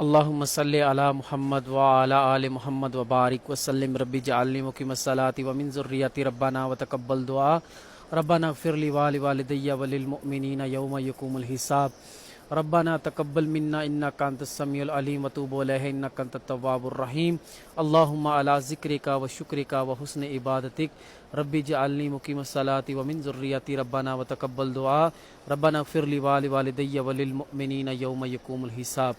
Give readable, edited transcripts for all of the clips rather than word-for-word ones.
اللہم صلی علی محمد وعلی آل محمد وبارک وسلم ربی جعلنی مقیم الصلاۃ ومن ذریتی ربنا وتقبل دعا ربنا اغفر لی ولوالدی وللمؤمنین یوم یقوم الحساب ربنا تقبل منا انک انت السمیع العلیم وتوب علیہ انک انت التواب الرحیم اللہم علی ذکرک وشکرک وحسن عبادتک ربی جعلنی مقیم الصلاۃ ومن ذریتی ربنا وتقبل دعا ربنا اغفر لی ولوالدی وللمؤمنین یوم یقوم الحساب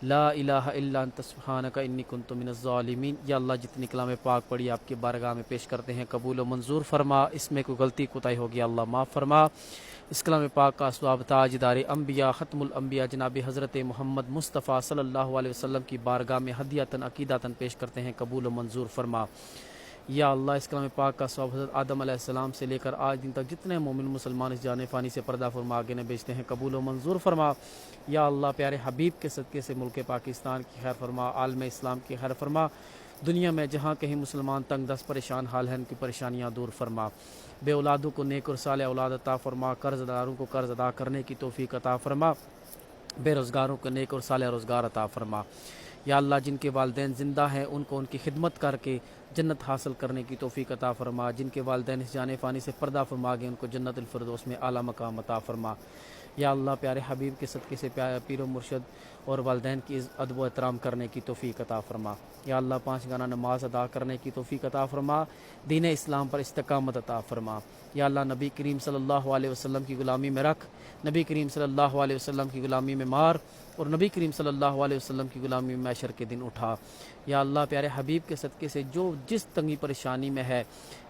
لا الہ الا انت سبحانک انی کنت من الظالمین۔ یا اللہ جتنی کلام پاک پڑھی آپ کی بارگاہ میں پیش کرتے ہیں، قبول و منظور فرما۔ اس میں کوئی غلطی کوتاہی ہو گیا اللہ معاف فرما۔ اس کلام پاک کا اسباب تاجدار انبیاء ختم الانبیاء جناب حضرت محمد مصطفیٰ صلی اللہ علیہ وسلم کی بارگاہ میں ہدیۃً عقیدۃً پیش کرتے ہیں، قبول و منظور فرما۔ یا اللہ اس کلام پاک کا ثواب حضرت آدم علیہ السلام سے لے کر آج دن تک جتنے مومن مسلمان اس جان فانی سے پردہ فرما آگے نے بیچتے ہیں، قبول و منظور فرما۔ یا اللہ پیارے حبیب کے صدقے سے ملک پاکستان کی خیر فرما، عالم اسلام کی خیر فرما۔ دنیا میں جہاں کہیں مسلمان تنگ دست پریشان حال ہیں، ان کی پریشانیاں دور فرما۔ بے اولادوں کو نیک اور صالح اولاد عطا فرما، قرض داروں کو قرض ادا کرنے کی توفیق عطا فرما، بے روزگاروں کو نیک اور صالح روزگار عطا فرما۔ یا اللہ جن کے والدین زندہ ہیں ان کو ان کی خدمت کر کے جنت حاصل کرنے کی توفیق عطا فرما، جن کے والدین اس جان فانی سے پردہ فرما گئے ان کو جنت الفردوس میں اعلیٰ مقام عطا فرما۔ یا اللہ پیارے حبیب کے صدقے سے پیر و مرشد اور والدین کی ادب و احترام کرنے کی توفیق عطا فرما۔ یا اللہ 5 گانا نماز ادا کرنے کی توفیق عطا فرما، دین اسلام پر استقامت عطا فرما۔ یا اللہ نبی کریم صلی اللہ علیہ وسلم کی غلامی میں رکھ، نبی کریم صلی اللہ علیہ وسلم کی غلامی میں مار، اور نبی کریم صلی اللہ علیہ وسلم کی غلامی میں محشر کے دن اٹھا۔ یا اللہ پیارے حبیب کے صدقے سے جو جس تنگی پریشانی میں ہے،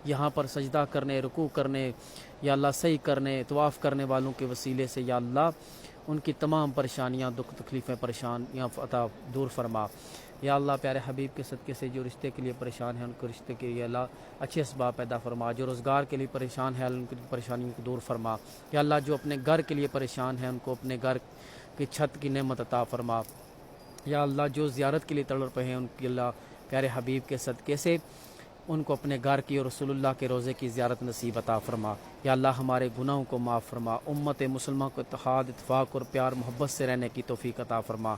یہاں پر سجدہ کرنے، رکوع کرنے، یا اللہ صحیح کرنے، طواف کرنے والوں کے وسیلے سے یا اللہ ان کی تمام پریشانیاں، دکھ تکلیفیں، پریشانیاں عطا دور فرما۔ یا اللہ پیارے حبیب کے صدقے سے جو رشتے کے لیے پریشان ہیں ان کو رشتے کے لیے اللہ اچھے اسباب پیدا فرما، جو روزگار کے لیے پریشان ہیں ان کی پریشانیوں کو دور فرما۔ یا اللہ جو اپنے گھر کے لیے پریشان ہیں ان کو اپنے گھر کی چھت کی نعمت عطا فرما۔ یا اللہ جو زیارت کے لیے تڑپ رہے ہیں ان کی اللہ پیارے حبیب کے صدقے سے ان کو اپنے گھر کی اور رسول اللہ کے روزے کی زیارت نصیب عطا فرما۔ یا اللہ ہمارے گناہوں کو معاف فرما، امت مسلمہ کو اتحاد، اتفاق اور پیار محبت سے رہنے کی توفیق عطا فرما،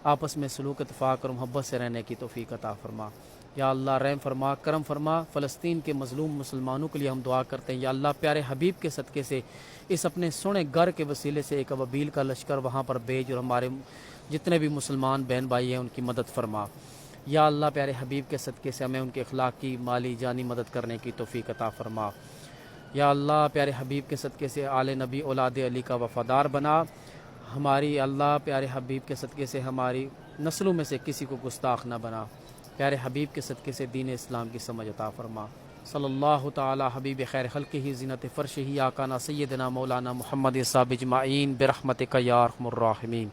آپس میں سلوک، اتفاق اور محبت سے رہنے کی توفیق عطا فرما۔ یا اللہ رحم فرما، کرم فرما، فلسطین کے مظلوم مسلمانوں کے لیے ہم دعا کرتے ہیں۔ یا اللہ پیارے حبیب کے صدقے سے اس اپنے سونے گھر کے وسیلے سے ایک ابابیل کا لشکر وہاں پر بھیج اور ہمارے جتنے بھی مسلمان بہن بھائی ہیں ان کی مدد فرما۔ یا اللہ پیارے حبیب کے صدقے سے ہمیں ان کے اخلاقی، مالی، جانی مدد کرنے کی توفیق عطا فرما۔ یا اللہ پیارے حبیب کے صدقے سے آل نبی اولاد علی کا وفادار بنا، ہماری اللہ پیارے حبیب کے صدقے سے ہماری نسلوں میں سے کسی کو گستاخ نہ بنا، پیارے حبیب کے صدقے سے دین اسلام کی سمجھ عطا فرما۔ صلی اللہ تعالی حبیب خیر خلقہ زینت فرشہ آقانا سیدنا مولانا محمد صاحب اجمعین برحمتک یا ارحم الراحمین۔